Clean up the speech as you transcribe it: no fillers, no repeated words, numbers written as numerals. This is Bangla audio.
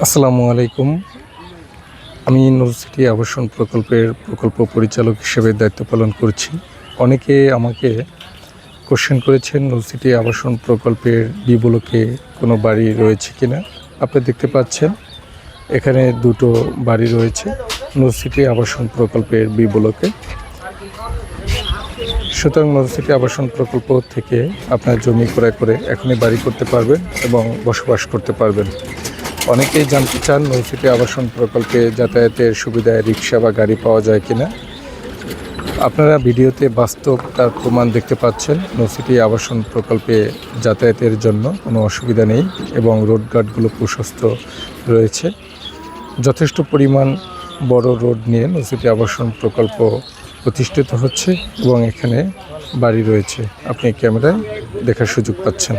আসসালামু আলাইকুম। আমি নূর সিটি আবাসন প্রকল্পের প্রকল্প পরিচালক হিসেবে দায়িত্ব পালন করছি। অনেকে আমাকে কোশ্চেন করেছেন নূর সিটি আবাসন প্রকল্পের বি ব্লকে কোনো বাড়ি রয়েছে কিনা। আপনি দেখতে পাচ্ছেন এখানে দুটো বাড়ি রয়েছে নূর সিটি আবাসন প্রকল্পের বি ব্লকে। সুতরাং নূর সিটি আবাসন প্রকল্প থেকে আপনার জমি ক্রয় করে এখনই বাড়ি করতে পারবেন এবং বসবাস করতে পারবেন। অনেকেই জানতে চান নূর সিটি আবাসন প্রকল্পে যাতায়াতের সুবিধায় রিক্সা বা গাড়ি পাওয়া যায় কিনা। আপনারা ভিডিওতে বাস্তব তার প্রমাণ দেখতে পাচ্ছেন। নূর সিটি আবাসন প্রকল্পে যাতায়াতের জন্য কোনো অসুবিধা নেই এবং রোডঘাটগুলো প্রশস্ত রয়েছে। যথেষ্ট পরিমাণ বড় রোড নিয়ে নূর সিটি আবাসন প্রকল্প প্রতিষ্ঠিত হচ্ছে এবং এখানে বাড়ি রয়েছে। আপনি ক্যামেরায় দেখার সুযোগ পাচ্ছেন।